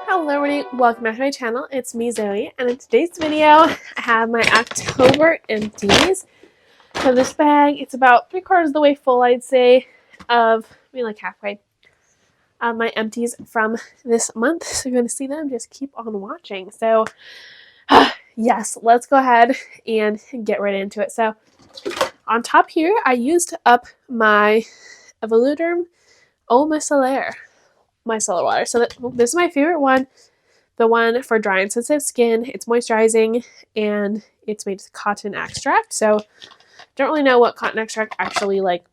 Hello everybody, welcome back to my channel. It's me, Zoe, and in today's video, I have my October empties. So this bag, it's about 3/4 of the way full, I'd say, of, maybe like halfway, of my empties from this month. So if you want to see them, just keep on watching. So, yes, let's go ahead and get right into it. So, on top here, I used up my Evoluderm Eau Micellar water. So this is my favorite one. The one for dry and sensitive skin. It's moisturizing and it's made with cotton extract. So don't really know what cotton extract actually like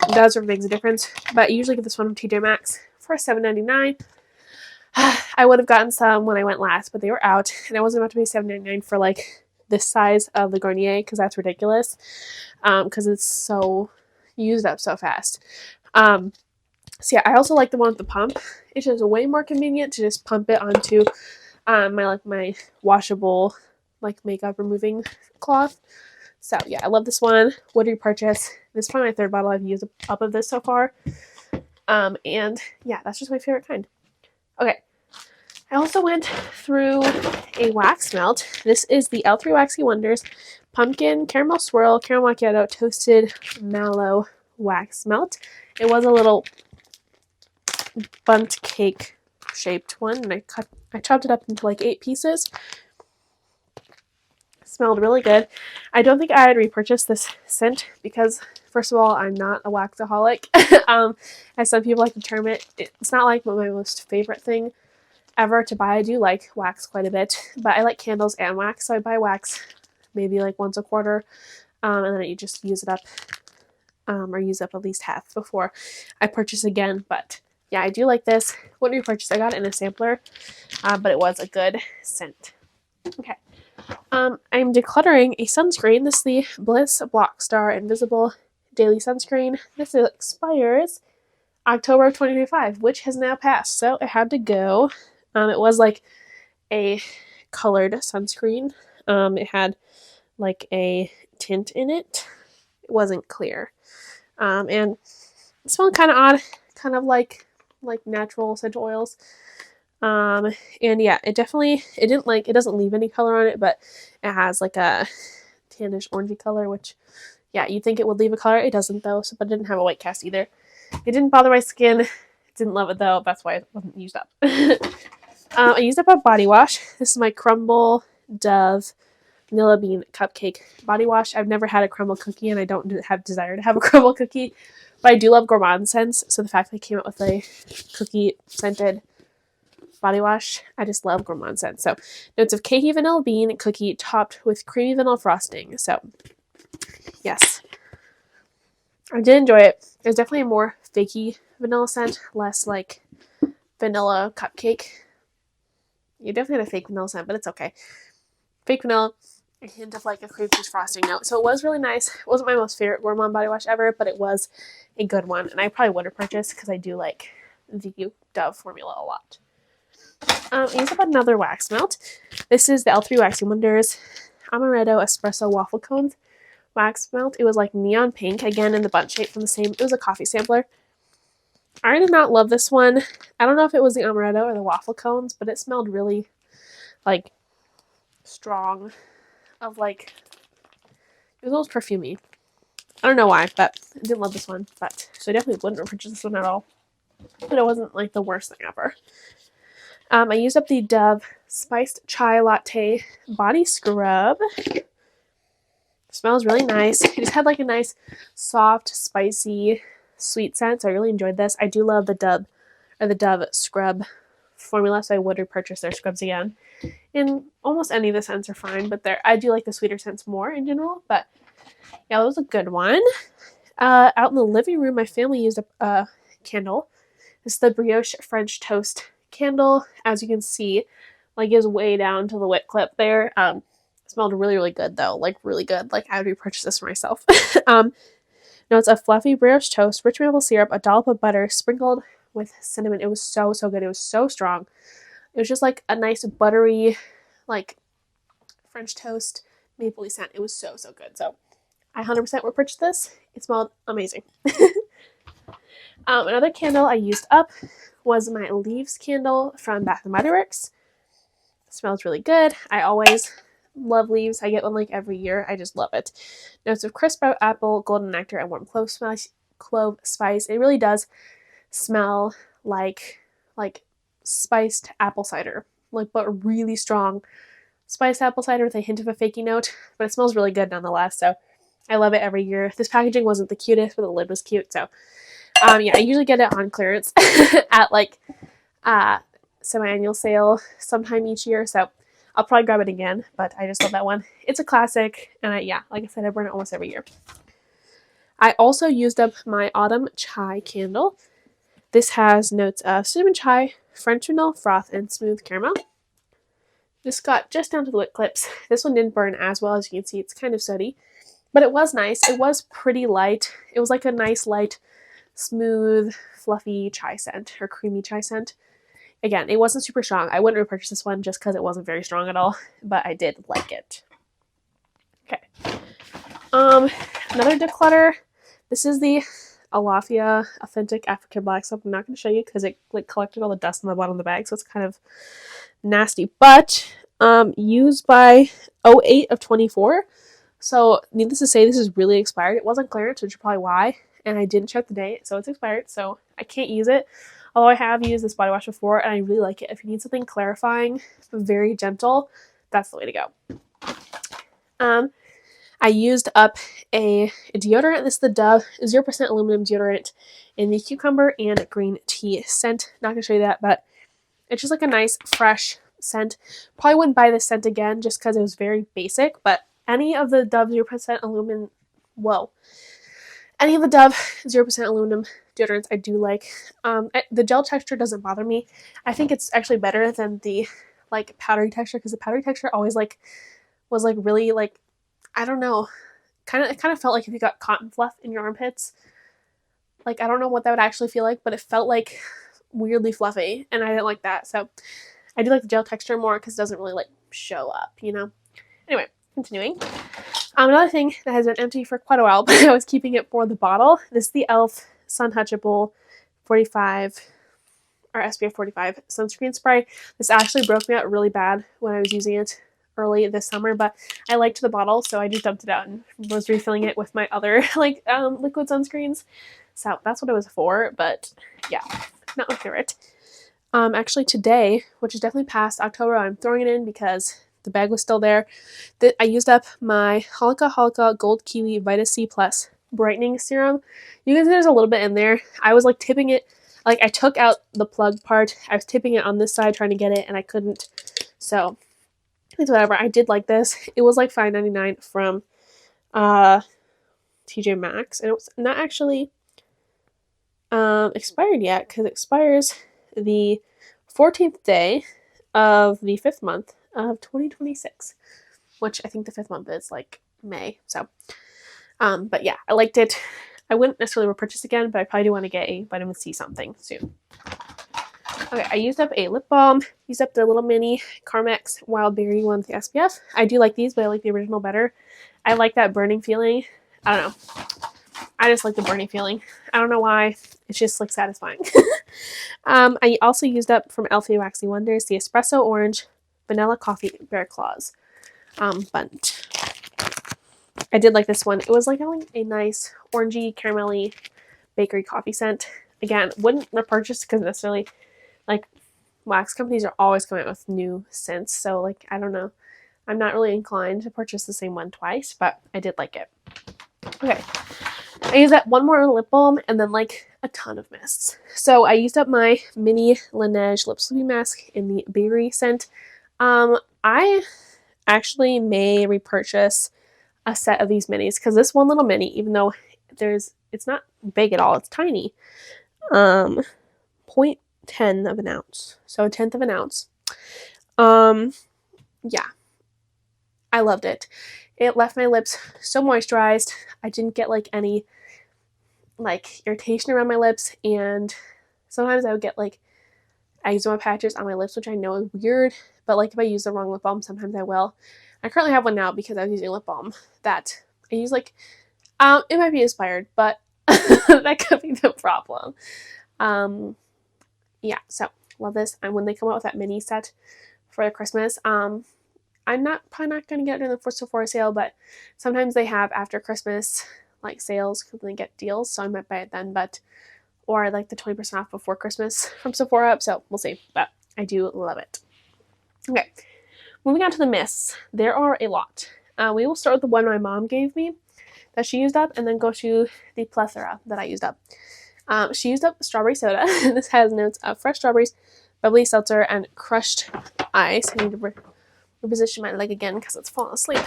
does or makes a difference, but I usually get this one from TJ Maxx for $7.99. I would have gotten some when I went last, but they were out, and I wasn't about to pay $7.99 for like this size of the Garnier because that's ridiculous. Because it's so used up so fast. So yeah, I also like the one with the pump. It's just way more convenient to just pump it onto my washable like makeup removing cloth. So yeah, I love this one. Would repurchase. This is probably my third bottle I've used up of this so far. And yeah, that's just my favorite kind. Okay. I also went through a wax melt. This is the L3 Waxy Wonders Pumpkin Caramel Swirl Caramel Macchiato Toasted Mallow Wax Melt. It was a little bundt cake shaped one, and I chopped it up into like 8 pieces. It smelled really good. I don't think I'd repurchase this scent because, first of all, I'm not a waxaholic. As some people like to term it. It's not like my most favorite thing ever to buy. I do like wax quite a bit, but I like candles and wax, so I buy wax maybe like once a quarter, and then I just use it up, or use up at least half before I purchase again. But yeah, I do like this. When we purchased, I got it in a sampler, but it was a good scent. Okay. I'm decluttering a sunscreen. This is the Bliss Blockstar Invisible Daily Sunscreen. This expires October 2025, which has now passed, so it had to go. It was like a colored sunscreen. It had like a tint in it. It wasn't clear. And it smelled kind of odd, kind of like natural essential oils. And yeah, it doesn't leave any color on it, but it has like a tannish orangey color, which yeah, you'd think it would leave a color. It doesn't though, but it didn't have a white cast either. It didn't bother my skin. Didn't love it though. That's why it wasn't used up. I used up a body wash. This is my Crumble Dove Vanilla Bean Cupcake body wash. I've never had a crumble cookie, and I don't have desire to have a crumble cookie, but I do love gourmand scents. So the fact that they came out with a cookie scented body wash, I just love gourmand scents. So notes of cakey vanilla bean cookie topped with creamy vanilla frosting. So yes, I did enjoy it. It was definitely a more fakey vanilla scent, less like vanilla cupcake. You definitely had a fake vanilla scent, but it's okay. Fake vanilla, a hint of like a cream cheese frosting note. So it was really nice. It wasn't my most favorite gourmand body wash ever, but it was a good one, and I probably would have purchased because I do like the Dove formula a lot. I used up another wax melt. This is the L3 Waxy Wonders Amaretto Espresso Waffle Cones wax melt. It was like neon pink, again in the bundt shape from the same. It was a coffee sampler. I did not love this one. I don't know if it was the amaretto or the waffle cones, but it smelled really like strong, of like, it was almost perfumey. I don't know why, but I didn't love this one. But so I definitely wouldn't purchase this one at all. But it wasn't like the worst thing ever. I used up the Dove Spiced Chai Latte Body Scrub. It smells really nice. It just had like a nice, soft, spicy, sweet scent. So I really enjoyed this. I do love the Dove Scrub formula, so I would repurchase their scrubs again. And almost any of the scents are fine, but I do like the sweeter scents more in general. But yeah, that was a good one. Out in the living room, my family used a candle. This is the Brioche French Toast candle. As you can see, like, is way down to the wick clip there. It smelled really, really good though, like really good. Like, I would repurchase this for myself. No, it's a fluffy brioche toast, rich maple syrup, a dollop of butter sprinkled with cinnamon. It was so, so good. It was so strong. It was just like a nice buttery, like French toast mapley scent. It was so, so good. So I 100% would purchase this. It smelled amazing. Another candle I used up was my Leaves candle from Bath & Body Works. It smells really good. I always love Leaves. I get one like every year. I just love it. Notes of crisp apple, golden nectar, and warm clove spice. It really does smell like spiced apple cider, like, but really strong spiced apple cider with a hint of a fakey note, but it smells really good nonetheless. So I love it every year. This packaging wasn't the cutest, but the lid was cute. So yeah, I usually get it on clearance at like semi-annual sale sometime each year. So I'll probably grab it again, but I just love that one. It's a classic, and yeah, like I said, I burn it almost every year. I also used up my autumn chai candle. This has notes of cinnamon chai, French vanilla froth, and smooth caramel. This got just down to the wick clips. This one didn't burn as well. As you can see, it's kind of sooty, but it was nice. It was pretty light. It was like a nice, light, smooth, fluffy chai scent, or creamy chai scent. Again, it wasn't super strong. I wouldn't repurchase this one just because it wasn't very strong at all, but I did like it. Okay. Another declutter. This is the Alafia Authentic African Black Soap. I'm not going to show you because it like collected all the dust on the bottom of the bag, so it's kind of nasty. But used by 08 of 24. So needless to say, this is really expired. It wasn't clearance, which is probably why, and I didn't check the date, so it's expired. So I can't use it. Although I have used this body wash before, and I really like it. If you need something clarifying, very gentle, that's the way to go. I used up a deodorant. This is the Dove 0% aluminum deodorant in the cucumber and green tea scent. Not going to show you that, but it's just like a nice, fresh scent. Probably wouldn't buy this scent again just because it was very basic, but any of the Dove 0% aluminum, any of the Dove 0% aluminum deodorants I do like. The gel texture doesn't bother me. I think it's actually better than the like powdery texture, because the powdery texture always like was like really like, I don't know, it kind of felt like if you got cotton fluff in your armpits. Like, I don't know what that would actually feel like, but it felt like weirdly fluffy, and I didn't like that. So I do like the gel texture more because it doesn't really like show up, you know. Anyway, continuing. Another thing that has been empty for quite a while, but I was keeping it for the bottle. This is the e.l.f. Sun Touchable 45 or SPF 45 sunscreen spray. This actually broke me out really bad when I was using it early this summer, but I liked the bottle, so I just dumped it out and was refilling it with my other like liquid sunscreens. So that's what it was for, but yeah, not my favorite. Actually today, which is definitely past October, I'm throwing it in because the bag was still there. I used up my Halka Gold Kiwi Vita C Plus brightening serum. You can see there's a little bit in there. I was like tipping it, like I took out the plug part. I was tipping it on this side trying to get it, and I couldn't. So it's whatever. I did like this. It was like $5.99 from TJ Maxx, and it was not actually expired yet, because it expires the 14th day of the 5th month of 2026, which I think the 5th month is like May. So but yeah, I liked it. I wouldn't necessarily repurchase again, but I probably do want to get a vitamin C something soon. Okay, I used up a lip balm. Used up the little mini Carmex Wild Berry one with the SPF. I do like these, but I like the original better. I like that burning feeling. I don't know. I just like the burning feeling. I don't know why. It's just like satisfying. I also used up from Elfie Waxy Wonders the Espresso Orange Vanilla Coffee Bear Claws bunch. I did like this one. It was like a nice orangey, caramelly bakery coffee scent. Again, wouldn't repurchase because necessarily like wax companies are always coming out with new scents. So like, I don't know. I'm not really inclined to purchase the same one twice, but I did like it. Okay. I used up one more lip balm and then like a ton of mists. So I used up my mini Laneige lip sleeping mask in the berry scent. I actually may repurchase a set of these minis because this one little mini, even though it's not big at all, it's tiny. 0.10 of an ounce. So 1/10 of an ounce. Yeah. I loved it. It left my lips so moisturized. I didn't get like any like irritation around my lips, and sometimes I would get like eczema patches on my lips, which I know is weird, but like if I use the wrong lip balm, sometimes I will. I currently have one now because I was using lip balm that I use like it might be expired, but that could be the problem. yeah, so love this. And when they come out with that mini set for Christmas, I'm probably not gonna get it in the Sephora sale, but sometimes they have after Christmas like sales because they get deals, so I might buy it then. But or like the 20% off before Christmas from Sephora, so we'll see. But I do love it. Okay, moving on to the mists. There are a lot. We will start with the one my mom gave me that she used up, and then go to the plethora that I used up. She used up strawberry soda. This has notes of fresh strawberries, bubbly seltzer, and crushed ice. I need to reposition my leg again because it's falling asleep.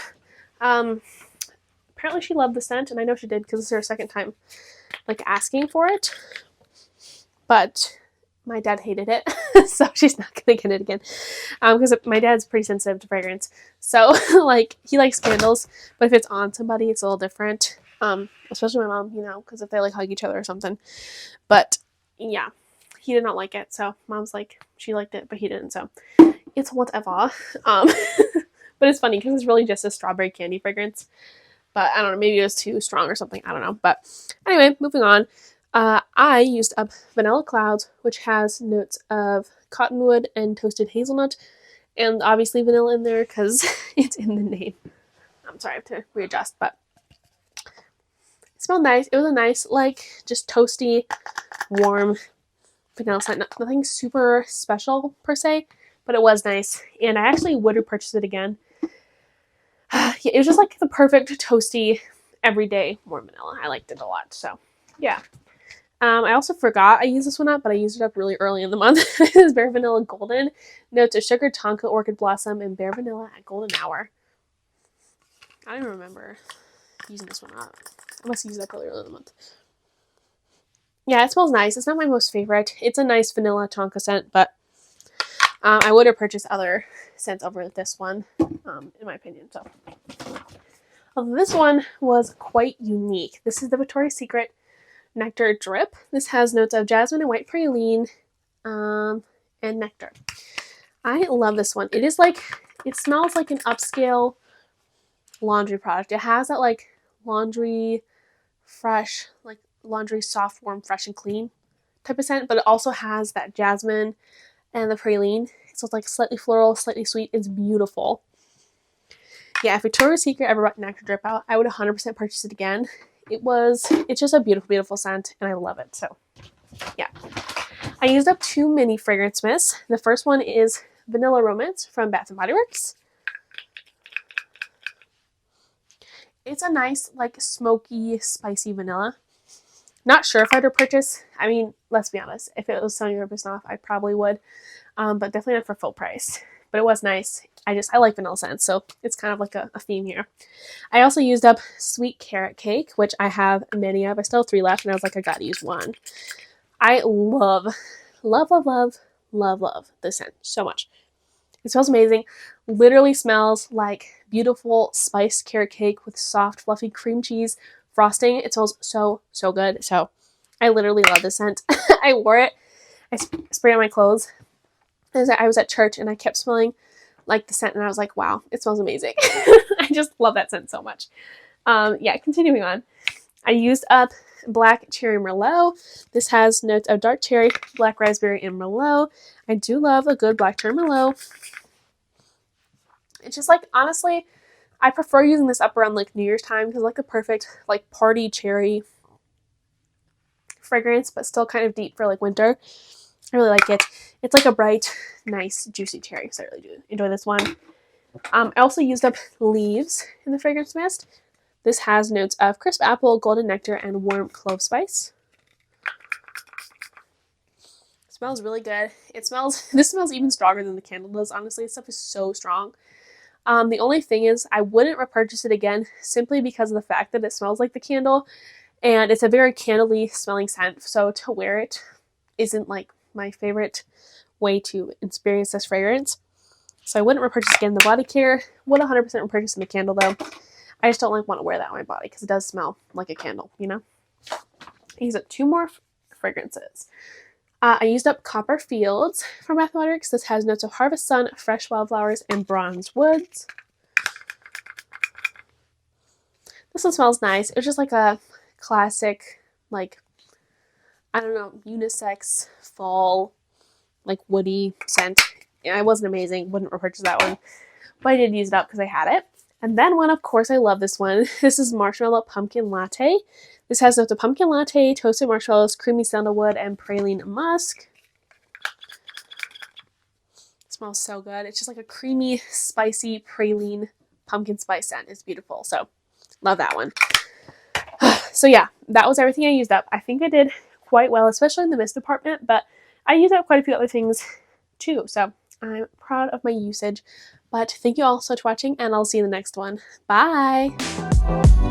Apparently she loved the scent, and I know she did because it's her second time like asking for it. But my dad hated it, so she's not gonna get it again. Because my dad's pretty sensitive to fragrance, so like he likes candles, but if it's on somebody, it's a little different. Especially my mom, you know, because if they like hug each other or something. But yeah, he did not like it. So mom's like, she liked it, but he didn't. So it's whatever. But it's funny because it's really just a strawberry candy fragrance. But I don't know, maybe it was too strong or something. I don't know. But anyway, moving on. I used up Vanilla Clouds, which has notes of cottonwood and toasted hazelnut, and obviously vanilla in there because it's in the name. I'm sorry, I have to readjust, but it smelled nice. It was a nice, like, just toasty, warm vanilla scent. Nothing super special per se, but it was nice, and I actually would repurchase it again. Yeah, it was just like the perfect toasty, everyday warm vanilla. I liked it a lot, so yeah. I also forgot I used this one up, but I used it up really early in the month. This is Bare Vanilla Golden. Notes of sugar, tonka, orchid blossom, and bare vanilla at golden hour. I don't even remember using this one up. I must have used it up really early in the month. Yeah, it smells nice. It's not my most favorite. It's a nice vanilla tonka scent, but I would have purchased other scents over this one, in my opinion. So this one was quite unique. This is the Victoria's Secret Nectar Drip. This has notes of jasmine and white praline, and nectar. I love this one. It is like, it smells like an upscale laundry product. It has that like laundry fresh, like laundry soft, warm, fresh, and clean type of scent, but it also has that jasmine and the praline. So it's like slightly floral, slightly sweet. It's beautiful. Yeah, if Victoria's Secret ever brought Nectar Drip out, I would 100% purchase it again. It's just a beautiful, beautiful scent, and I love it. So, yeah. I used up 2 mini fragrance mists. The first one is Vanilla Romance from Bath & Body Works. It's a nice, like, smoky, spicy vanilla. Not sure if I'd repurchase. I mean, let's be honest. If it was 70% off, I probably would. But definitely not for full price. But it was nice. I like vanilla scents, so it's kind of like a theme here. I also used up Sweet Carrot Cake, which I have many of. I still have 3 left, and I was like, I gotta use one. I love this scent so much. It smells amazing. Literally smells like beautiful spiced carrot cake with soft, fluffy cream cheese frosting. It smells so, so good. So I literally love this scent. I wore it. I sprayed on my clothes. I was at church, and I kept smelling like the scent, and I was like, wow, it smells amazing. I just love that scent so much. Yeah, continuing on. I used up Black Cherry Merlot. This has notes of dark cherry, black raspberry, and Merlot. I do love a good Black Cherry Merlot. It's just like, honestly, I prefer using this up around like New Year's time because like the perfect like party cherry fragrance, but still kind of deep for like winter. I really like it. It's like a bright, nice, juicy cherry, so I really do enjoy this one. I also used up Leaves in the fragrance mist. This has notes of crisp apple, golden nectar, and warm clove spice. It smells really good. This smells even stronger than the candle does, honestly. This stuff is so strong. The only thing is, I wouldn't repurchase it again simply because of the fact that it smells like the candle, and it's a very candle-y smelling scent, so to wear it isn't like my favorite way to experience this fragrance. So I wouldn't repurchase again the body care. Would 100% repurchase in the candle though. I just don't like want to wear that on my body because it does smell like a candle, you know? I used up 2 more fragrances. I used up Copper Fields from Bath & Body Works. This has notes of Harvest Sun, Fresh Wildflowers, and Bronze Woods. This one smells nice. It was just like a classic, like, I don't know, unisex fall like woody scent. Yeah, it wasn't amazing. Wouldn't repurchase that one, but I did use it up because I had it. And then one, of course, I love this one. This is Marshmallow Pumpkin Latte. This has notes of pumpkin latte, toasted marshmallows, creamy sandalwood, and praline musk. It smells so good. It's just like a creamy, spicy praline pumpkin spice scent. It's beautiful. So love that one. So yeah, that was everything I used up. I think I did quite well, especially in the mist department, but I used up quite a few other things too. So I'm proud of my usage. But thank you all so much for watching, and I'll see you in the next one. Bye!